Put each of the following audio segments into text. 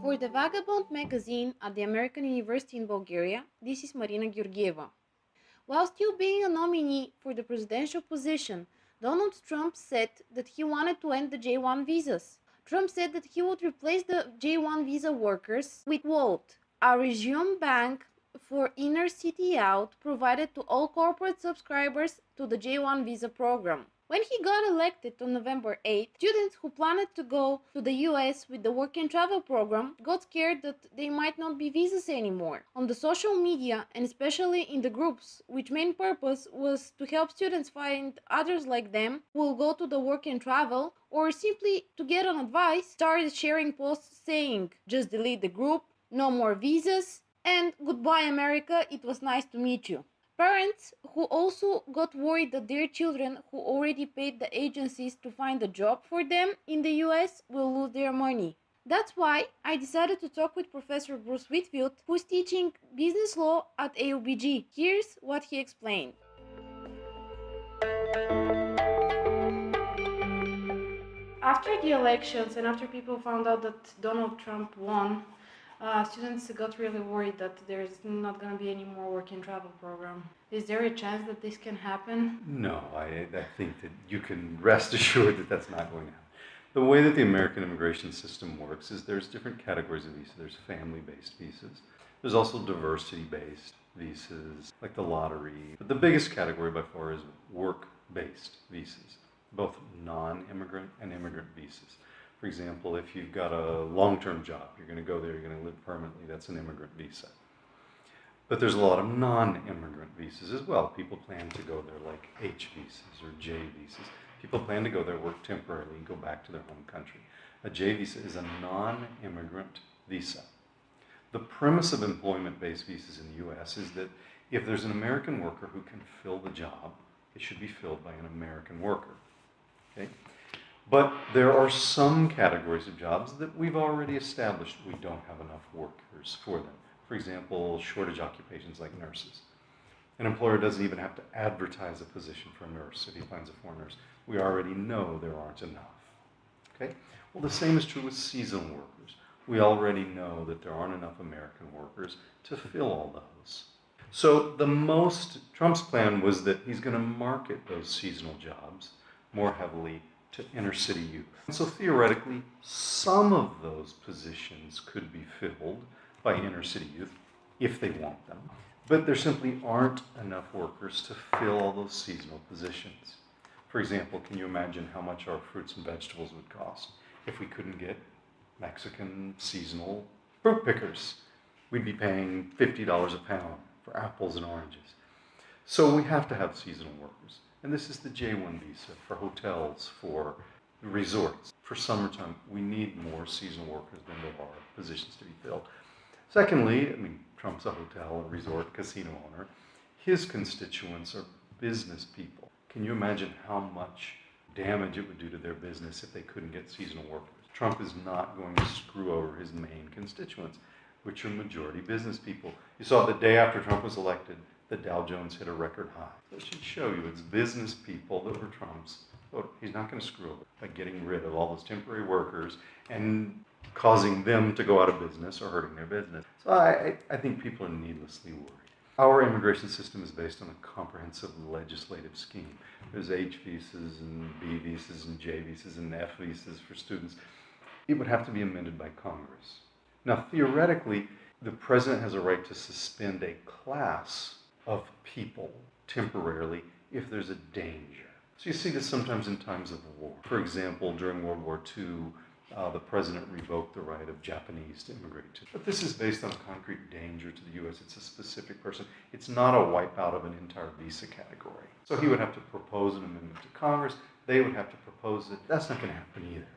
For the Vagabond magazine at the American University in Bulgaria, this is Marina Georgieva. While still being a nominee for the presidential position, Donald Trump said that he wanted to end the J-1 visas. Trump said that he would replace the J-1 visa workers with, quote, a resume bank for inner city out provided to all corporate subscribers to the J-1 visa program. When he got elected on November 8th, students who planned to go to the US with the work and travel program got scared that they might not be visas anymore. On the social media, and especially in the groups, which main purpose was to help students find others like them who will go to the work and travel, or simply to get an advice, started sharing posts saying, just delete the group, no more visas, and goodbye America, it was nice to meet you. Parents who also got worried that their children who already paid the agencies to find a job for them in the US will lose their money. That's why I decided to talk with Professor Bruce Whitfield, who's teaching business law at AUBG. Here's what he explained. After the elections and after people found out that Donald Trump won, students got really worried that there's not going to be any more work and travel program. Is there a chance that this can happen? No, I think that you can rest assured that that's not going to happen. The way that the American immigration system works is there's different categories of visas. There's family-based visas. There's also diversity-based visas, like the lottery. But the biggest category by far is work-based visas, both non-immigrant and immigrant visas. For example, if you've got a long-term job, you're going to go there, you're going to live permanently, that's an immigrant visa. But there's a lot of non-immigrant visas as well. People plan to go there like H visas or J visas. People plan to go there, work temporarily, and go back to their home country. A J visa is a non-immigrant visa. The premise of employment-based visas in the US is that if there's an American worker who can fill the job, it should be filled by an American worker. Okay? But there are some categories of jobs that we've already established we don't have enough workers for them. For example, shortage occupations like nurses. An employer doesn't even have to advertise a position for a nurse if he finds a foreign nurse. We already know there aren't enough. Okay? Well, the same is true with seasonal workers. We already know that there aren't enough American workers to fill all those. So Trump's plan was that he's going to market those seasonal jobs more heavily to inner city youth. So theoretically, some of those positions could be filled by inner city youth if they want them. But there simply aren't enough workers to fill all those seasonal positions. For example, can you imagine how much our fruits and vegetables would cost if we couldn't get Mexican seasonal fruit pickers? We'd be paying $50 a pound for apples and oranges. So we have to have seasonal workers. And this is the J-1 visa for hotels, for resorts. For summertime, we need more seasonal workers than there are positions to be filled. Secondly, Trump's a hotel, a resort, casino owner. His constituents are business people. Can you imagine how much damage it would do to their business if they couldn't get seasonal workers? Trump is not going to screw over his main constituents, which are majority business people. You saw the day after Trump was elected, the Dow Jones hit a record high. That should show you it's business people that were Trump's vote. He's not going to screw over by getting rid of all those temporary workers and causing them to go out of business or hurting their business. So I think people are needlessly worried. Our immigration system is based on a comprehensive legislative scheme. There's H visas and B visas and J visas and F visas for students. It would have to be amended by Congress. Now, theoretically, the president has a right to suspend a class of people temporarily if there's a danger. So you see this sometimes in times of war. For example, during World War II, the president revoked the right of Japanese to immigrate. But this is based on a concrete danger to the U.S. It's a specific person. It's not a wipeout of an entire visa category. So he would have to propose an amendment to Congress. They would have to propose it. That's not going to happen either.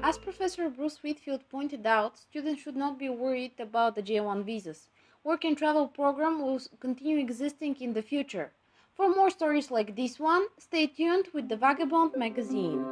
As Professor Bruce Whitfield pointed out, students should not be worried about the J-1 visas. Work and travel program will continue existing in the future. For more stories like this one, stay tuned with the Vagabond magazine.